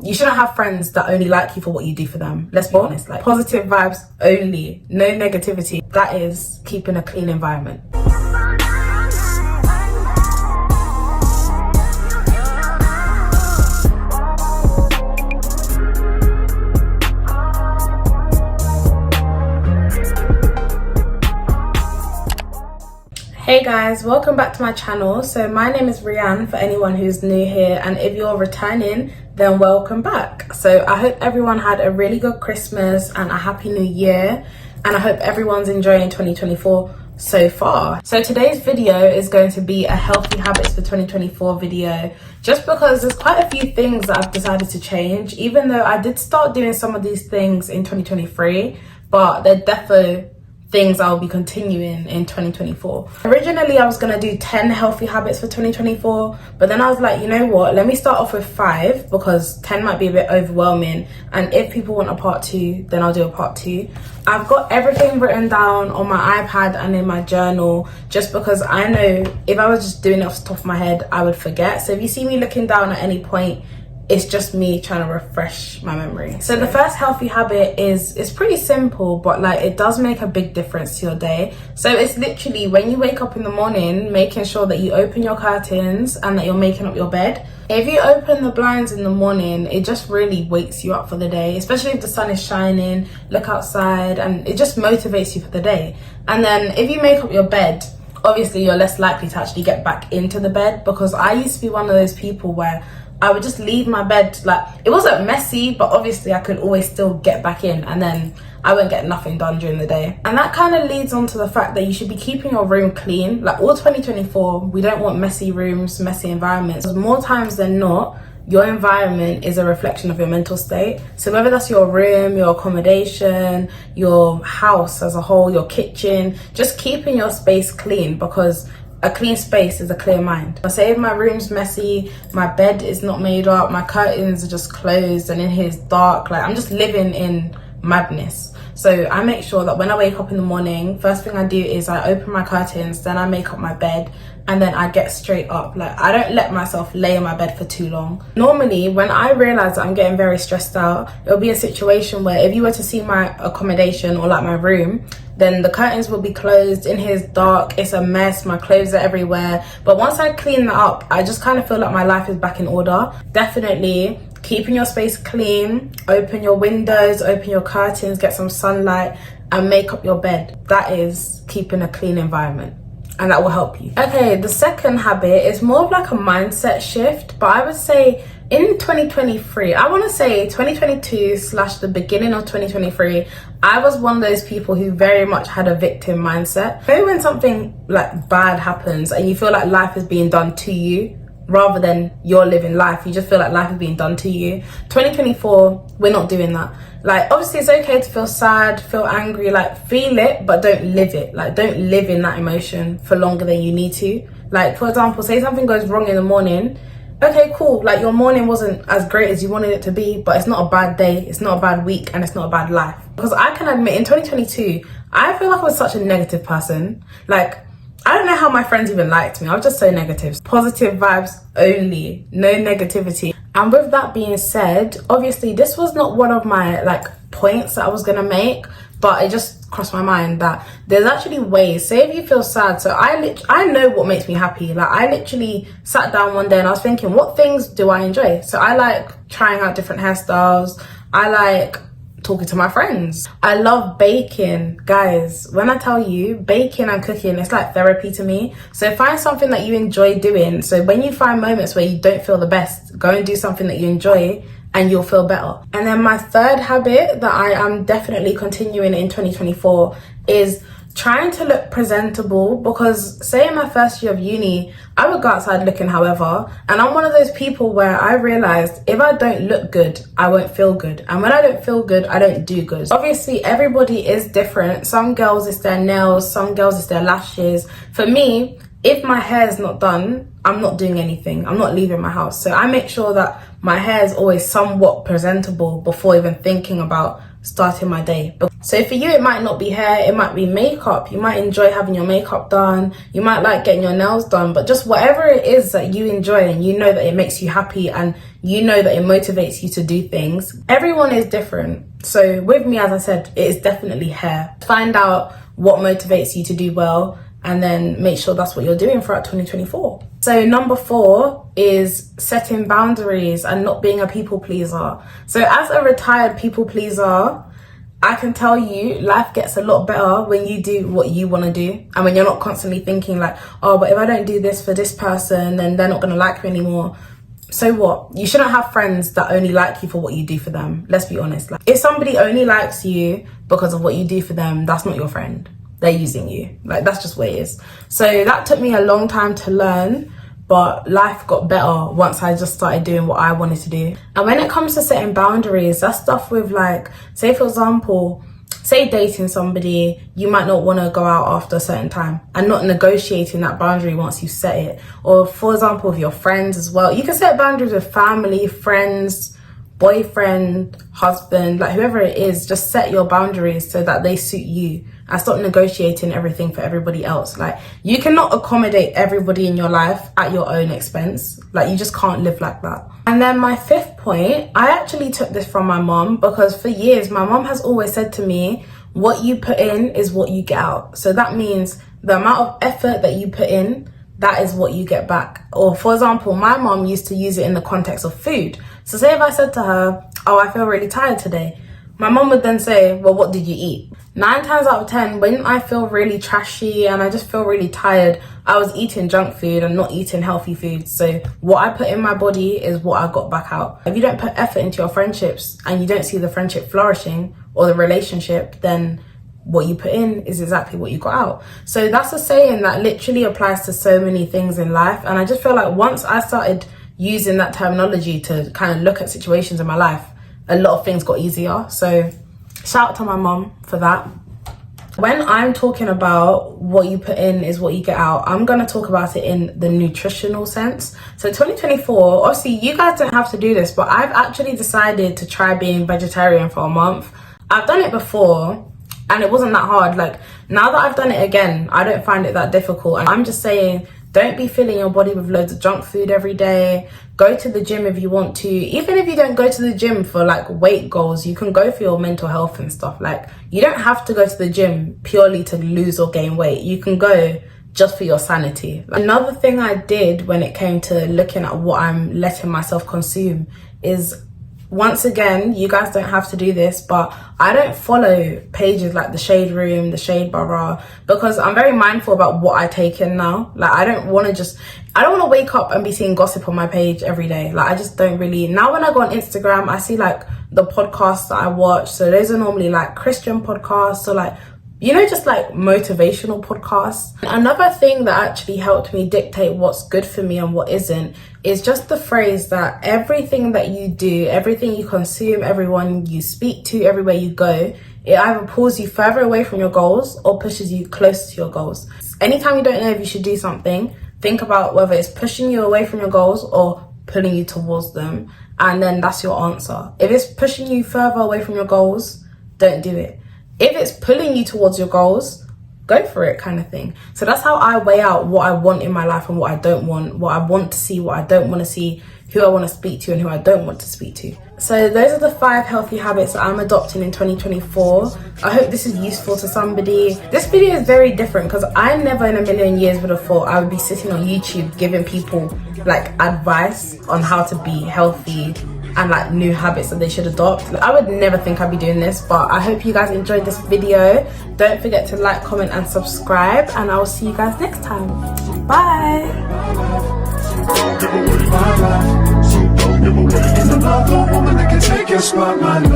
You shouldn't have friends that only like you for what you do for them. Let's be honest, like positive vibes only, no negativity. That is keeping a clean environment. Hey guys, welcome back to my channel. So my name is Rianne for anyone who's new here, and if you're returning, then welcome back. So I hope everyone had a really good Christmas and a happy new year, and I hope everyone's enjoying 2024 so far. So today's video is going to be a healthy habits for 2024 video, just because there's quite a few things that I've decided to change, even though I did start doing some of these things in 2023, but they're definitely things I'll be continuing in 2024. Originally I was gonna do 10 healthy habits for 2024, but then I was like, you know what, let me start off with 5 because 10 might be a bit overwhelming, and if people want a part 2, then I'll do a part 2. I've got everything written down on my iPad and in my journal, just because I know if I was just doing it off the top of my head, I would forget. So if you see me looking down at any point, it's just me trying to refresh my memory. So the first healthy habit is pretty simple, but like it does make a big difference to your day. So it's literally when you wake up in the morning, making sure that you open your curtains and that you're making up your bed. If you open the blinds in the morning, it just really wakes you up for the day, especially if the sun is shining, look outside, and it just motivates you for the day. And then if you make up your bed, obviously you're less likely to actually get back into the bed, because I used to be one of those people where I would just leave my bed, like it wasn't messy, but obviously I could always still get back in, and then I wouldn't get nothing done during the day. And that kind of leads on to the fact that you should be keeping your room clean. Like all 2024, we don't want messy rooms, messy environments. More times than not, your environment is a reflection of your mental state. So whether that's your room, your accommodation, your house as a whole, your kitchen, just keeping your space clean, because a clean space is a clear mind. I say if my room's messy, my bed is not made up, my curtains are just closed, and in here it's dark, like I'm just living in madness. So I make sure that when I wake up in the morning, first thing I do is I open my curtains, then I make up my bed, and then I get straight up. Like I don't let myself lay in my bed for too long. Normally when I realize that I'm getting very stressed out, it'll be a situation where if you were to see my accommodation or like my room, then the curtains will be closed, in here is dark, it's a mess, my clothes are everywhere. But once I clean that up, I just kind of feel like my life is back in order. Definitely keeping your space clean, open your windows, open your curtains, get some sunlight, and make up your bed. That is keeping a clean environment, and that will help you. Okay, the second habit is more of like a mindset shift, but I would say in 2023, I want to say 2022 / the beginning of 2023, I was one of those people who very much had a victim mindset. Maybe when something like bad happens and you feel like life is being done to you rather than you're living life, you just feel like life is being done to you. 2024, we're not doing that. Like obviously it's okay to feel sad, feel angry, like feel it, but don't live it. Like don't live in that emotion for longer than you need to. Like for example, say something goes wrong in the morning. Okay, cool, like your morning wasn't as great as you wanted it to be, but it's not a bad day, it's not a bad week, and it's not a bad life. Because I can admit in 2022, I feel like I was such a negative person. Like, I don't know how my friends even liked me. I was just so negative. Positive vibes only, no negativity. And with that being said, obviously this was not one of my like points that I was gonna make, but it just crossed my mind that there's actually ways. Say if you feel sad, so I know what makes me happy. Like I literally sat down one day and I was thinking, what things do I enjoy? So I like trying out different hairstyles, I like talking to my friends, I love baking. Guys, when I tell you baking and cooking, it's like therapy to me. So find something that you enjoy doing. So when you find moments where you don't feel the best, go and do something that you enjoy and you'll feel better. And then my third habit that I am definitely continuing in 2024 is trying to look presentable, because say in my first year of uni, I would go outside looking however, and I'm one of those people where I realized if I don't look good, I won't feel good. And when I don't feel good, I don't do good. Obviously, everybody is different. Some girls, it's their nails, some girls, it's their lashes. For me, if my hair is not done, I'm not doing anything. I'm not leaving my house. So I make sure that my hair is always somewhat presentable before even thinking about starting my day. So for you, it might not be hair, it might be makeup. You might enjoy having your makeup done, you might like getting your nails done, but just whatever it is that you enjoy and you know that it makes you happy and you know that it motivates you to do things. Everyone is different. So with me, as I said, it is definitely hair. Find out what motivates you to do well and then make sure that's what you're doing throughout 2024. So number 4 is setting boundaries and not being a people pleaser. So as a retired people pleaser, I can tell you life gets a lot better when you do what you want to do and when you're not constantly thinking like, oh, but if I don't do this for this person, then they're not going to like me anymore. So what? You shouldn't have friends that only like you for what you do for them. Let's be honest. Like, if somebody only likes you because of what you do for them, that's not your friend. They're using you. Like, that's just what it is. So that took me a long time to learn, but life got better once I just started doing what I wanted to do. And when it comes to setting boundaries, that's stuff with like, say for example, say dating somebody, you might not want to go out after a certain time and not negotiating that boundary once you set it. Or for example, with your friends as well. You can set boundaries with family, friends, boyfriend, husband, like whoever it is, just set your boundaries so that they suit you and stop negotiating everything for everybody else. Like, you cannot accommodate everybody in your life at your own expense. Like, you just can't live like that. And then my 5th point, I actually took this from my mom, because for years my mom has always said to me, what you put in is what you get out. So that means the amount of effort that you put in, that is what you get back. Or for example, my mom used to use it in the context of food. So say if I said to her, oh, I feel really tired today, my mom would then say, well, what did you eat? 9 times out of 10, when I feel really trashy and I just feel really tired, I was eating junk food and not eating healthy food. So what I put in my body is what I got back out. If you don't put effort into your friendships and you don't see the friendship flourishing or the relationship, then what you put in is exactly what you got out. So that's a saying that literally applies to so many things in life. And I just feel like once I started using that terminology to kind of look at situations in my life, a lot of things got easier. So shout out to my mom for that. When I'm talking about what you put in is what you get out, I'm going to talk about it in the nutritional sense. So 2024, obviously you guys don't have to do this, but I've actually decided to try being vegetarian for a month. I've done it before and it wasn't that hard. Like, now that I've done it again, I don't find it that difficult. And I'm just saying, don't be filling your body with loads of junk food every day. Go to the gym if you want to. Even if you don't go to the gym for like weight goals, you can go for your mental health and stuff. Like, you don't have to go to the gym purely to lose or gain weight. You can go just for your sanity. Another thing I did when it came to looking at what I'm letting myself consume is, once again, you guys don't have to do this, but I don't follow pages like the Shade Room, the Shade Borough, because I'm very mindful about what I take in now. Like, I don't want to wake up and be seeing gossip on my page every day. Like, I just don't really. Now when I go on Instagram, I see like the podcasts that I watch. So those are normally like Christian podcasts, or like, you know, just like motivational podcasts. Another thing that actually helped me dictate what's good for me and what isn't is just the phrase that everything that you do, everything you consume, everyone you speak to, everywhere you go, it either pulls you further away from your goals or pushes you closer to your goals. Anytime you don't know if you should do something, think about whether it's pushing you away from your goals or pulling you towards them. And then that's your answer. If it's pushing you further away from your goals, don't do it. If it's pulling you towards your goals, go for it, kind of thing. So that's how I weigh out what I want in my life and what I don't want, what I want to see, what I don't want to see, who I want to speak to and who I don't want to speak to. So those are the 5 healthy habits that I'm adopting in 2024. I hope this is useful to somebody. This video is very different because I never in a million years would have thought I would be sitting on YouTube giving people like advice on how to be healthy and like new habits that they should adopt. Like, I would never think I'd be doing this, but I hope you guys enjoyed this video. Don't forget to like, comment and subscribe, and I will see you guys next time. Bye. Don't give away my life, so don't give away. There's another woman that can take your spot, my love.